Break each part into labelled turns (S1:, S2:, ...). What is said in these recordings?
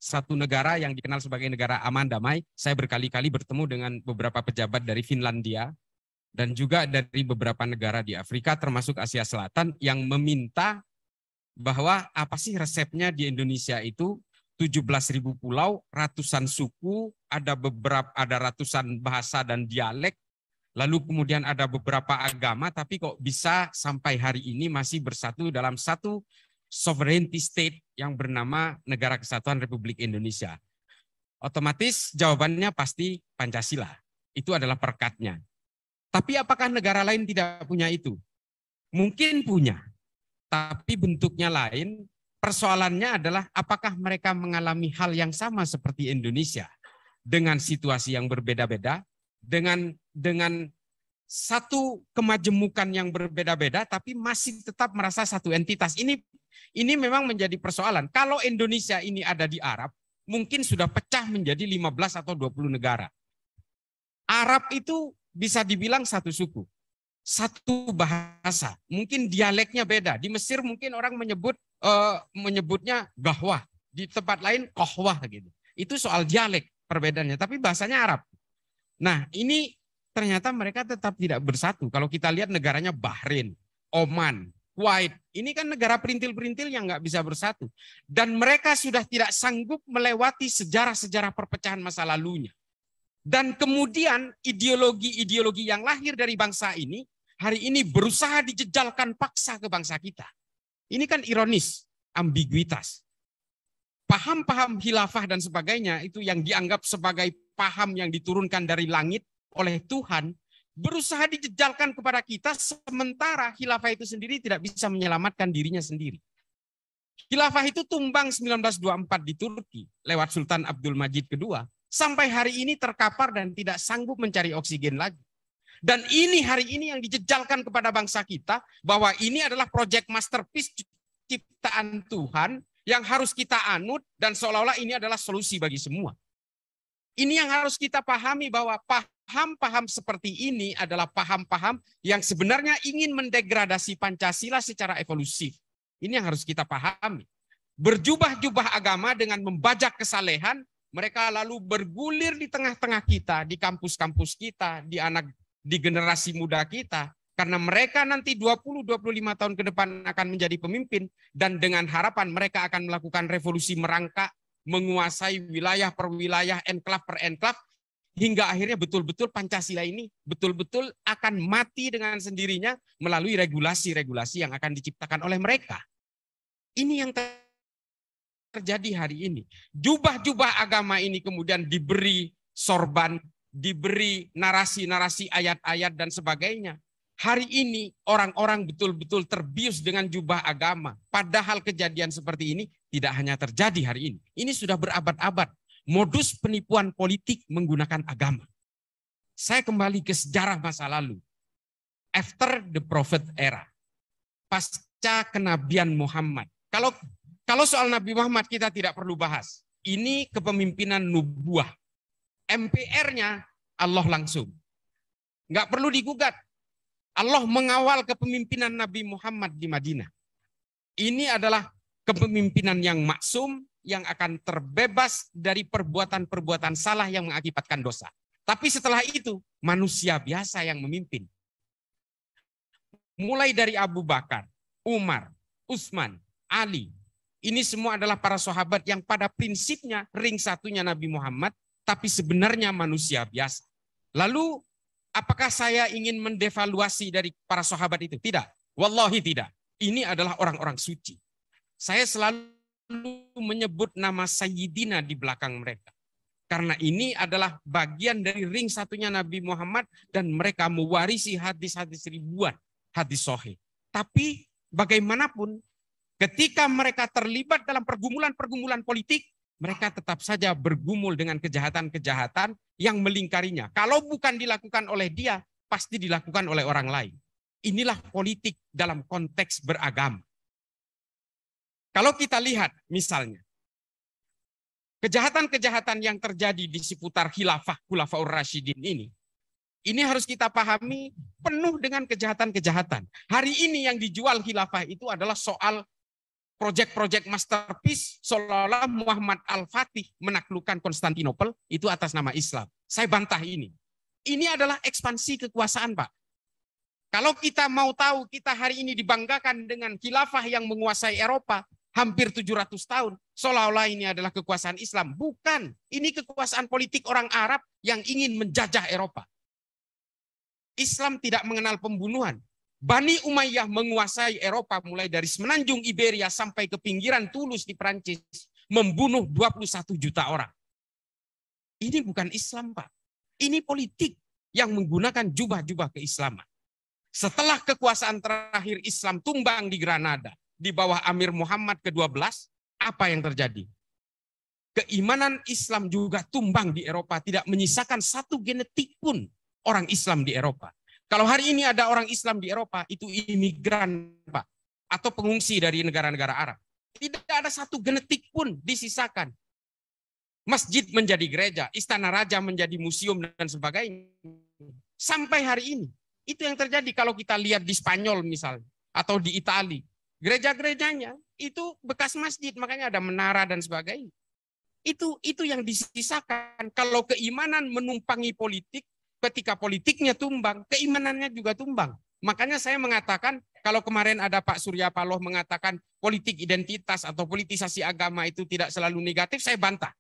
S1: satu negara yang dikenal sebagai negara aman damai. Saya berkali-kali bertemu dengan beberapa pejabat dari Finlandia dan juga dari beberapa negara di Afrika termasuk Asia Selatan yang meminta bahwa apa sih resepnya di Indonesia itu 17.000 pulau, ratusan suku, ada ratusan bahasa dan dialek, lalu kemudian ada beberapa agama, tapi kok bisa sampai hari ini masih bersatu dalam satu sovereignty state yang bernama Negara Kesatuan Republik Indonesia. Otomatis jawabannya pasti Pancasila. Itu adalah perekatnya. Tapi apakah negara lain tidak punya itu? Mungkin punya, tapi bentuknya lain. Persoalannya adalah apakah mereka mengalami hal yang sama seperti Indonesia dengan situasi yang berbeda-beda, dengan satu kemajemukan yang berbeda-beda, tapi masih tetap merasa satu entitas. Ini memang menjadi persoalan. Kalau Indonesia ini ada di Arab, mungkin sudah pecah menjadi 15 atau 20 negara. Arab itu bisa dibilang satu suku, satu bahasa, mungkin dialeknya beda. Di Mesir mungkin orang menyebutnya gahwah, di tempat lain kohwah gitu. Itu soal dialek perbedaannya, tapi bahasanya Arab. Nah, ini ternyata mereka tetap tidak bersatu. Kalau kita lihat negaranya Bahrain, Oman, Kuwait, ini kan negara perintil-perintil yang nggak bisa bersatu. Dan mereka sudah tidak sanggup melewati sejarah-sejarah perpecahan masa lalunya. Dan kemudian ideologi-ideologi yang lahir dari bangsa ini, hari ini berusaha dijejalkan paksa ke bangsa kita. Ini kan ironis, ambiguitas. Paham-paham khilafah dan sebagainya, itu yang dianggap sebagai paham yang diturunkan dari langit oleh Tuhan, berusaha dijejalkan kepada kita, sementara khilafah itu sendiri tidak bisa menyelamatkan dirinya sendiri. Khilafah itu tumbang 1924 di Turki, lewat Sultan Abdul Majid II, sampai hari ini terkapar dan tidak sanggup mencari oksigen lagi. Dan ini hari ini yang dijejalkan kepada bangsa kita, bahwa ini adalah proyek masterpiece ciptaan Tuhan yang harus kita anut dan seolah-olah ini adalah solusi bagi semua. Ini yang harus kita pahami, bahwa paham-paham seperti ini adalah paham-paham yang sebenarnya ingin mendegradasi Pancasila secara evolusif. Ini yang harus kita pahami. Berjubah-jubah agama dengan membajak kesalehan, mereka lalu bergulir di tengah-tengah kita, di kampus-kampus kita, di generasi muda kita, karena mereka nanti 20-25 tahun ke depan akan menjadi pemimpin, dan dengan harapan mereka akan melakukan revolusi merangkak, menguasai wilayah per wilayah, enklav per enklav, hingga akhirnya betul-betul Pancasila ini betul-betul akan mati dengan sendirinya melalui regulasi-regulasi yang akan diciptakan oleh mereka. Ini yang terjadi hari ini. Jubah-jubah agama ini kemudian diberi sorban, diberi narasi-narasi ayat-ayat dan sebagainya. Hari ini orang-orang betul-betul terbius dengan jubah agama. Padahal kejadian seperti ini tidak hanya terjadi hari ini. Ini sudah berabad-abad. Modus penipuan politik menggunakan agama. Saya kembali ke sejarah masa lalu. After the prophet era. Pasca kenabian Muhammad. Kalau soal Nabi Muhammad kita tidak perlu bahas. Ini kepemimpinan nubuah. MPR-nya Allah langsung. Nggak perlu digugat. Allah mengawal kepemimpinan Nabi Muhammad di Madinah. Ini adalah kepemimpinan yang maksum, yang akan terbebas dari perbuatan-perbuatan salah yang mengakibatkan dosa. Tapi setelah itu, manusia biasa yang memimpin. Mulai dari Abu Bakar, Umar, Utsman, Ali. Ini semua adalah para sahabat yang pada prinsipnya ring satunya Nabi Muhammad, tapi sebenarnya manusia biasa. Lalu, apakah saya ingin mendevaluasi dari para sahabat itu? Tidak. Wallahi tidak. Ini adalah orang-orang suci. Saya selalu menyebut nama Sayyidina di belakang mereka. Karena ini adalah bagian dari ring satunya Nabi Muhammad dan mereka mewarisi hadis-hadis ribuan hadis sahih. Tapi bagaimanapun ketika mereka terlibat dalam pergumulan-pergumulan politik, mereka tetap saja bergumul dengan kejahatan-kejahatan yang melingkarinya. Kalau bukan dilakukan oleh dia, pasti dilakukan oleh orang lain. Inilah politik dalam konteks beragama. Kalau kita lihat misalnya, kejahatan-kejahatan yang terjadi di seputar Khulafaur Rasyidin ini harus kita pahami penuh dengan kejahatan-kejahatan. Hari ini yang dijual khilafah itu adalah soal proyek-proyek masterpiece seolah-olah Muhammad Al-Fatih menaklukkan Konstantinopel itu atas nama Islam. Saya bantah ini. Ini adalah ekspansi kekuasaan, Pak. Kalau kita mau tahu kita hari ini dibanggakan dengan khilafah yang menguasai Eropa hampir 700 tahun, seolah-olah ini adalah kekuasaan Islam. Bukan, ini kekuasaan politik orang Arab yang ingin menjajah Eropa. Islam tidak mengenal pembunuhan. Bani Umayyah menguasai Eropa mulai dari semenanjung Iberia sampai ke pinggiran Toulouse di Prancis, membunuh 21 juta orang. Ini bukan Islam, Pak. Ini politik yang menggunakan jubah-jubah keislaman. Setelah kekuasaan terakhir Islam tumbang di Granada, di bawah Amir Muhammad ke-12, apa yang terjadi? Keimanan Islam juga tumbang di Eropa, tidak menyisakan satu genetik pun orang Islam di Eropa. Kalau hari ini ada orang Islam di Eropa, itu imigran, Pak, atau pengungsi dari negara-negara Arab. Tidak ada satu genetik pun disisakan. Masjid menjadi gereja, istana raja menjadi museum dan sebagainya. Sampai hari ini, itu yang terjadi kalau kita lihat di Spanyol misalnya, atau di Italia. Gereja-gerejanya itu bekas masjid, makanya ada menara dan sebagainya. Itu yang disisakan. Kalau keimanan menumpangi politik, ketika politiknya tumbang, keimanannya juga tumbang. Makanya saya mengatakan, kalau kemarin ada Pak Surya Paloh mengatakan politik identitas atau politisasi agama itu tidak selalu negatif, saya bantah.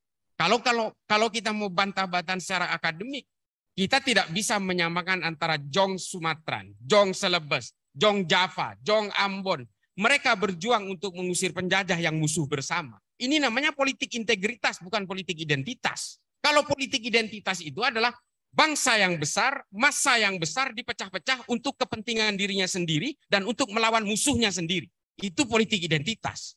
S1: Kalau kita mau bantah-bantahan secara akademik, kita tidak bisa menyamakan antara Jong Sumatran, Jong Celebes, Jong Java, Jong Ambon. Mereka berjuang untuk mengusir penjajah yang musuh bersama. Ini namanya politik integritas, bukan politik identitas. Kalau politik identitas itu adalah bangsa yang besar, massa yang besar dipecah-pecah untuk kepentingan dirinya sendiri dan untuk melawan musuhnya sendiri. Itu politik identitas.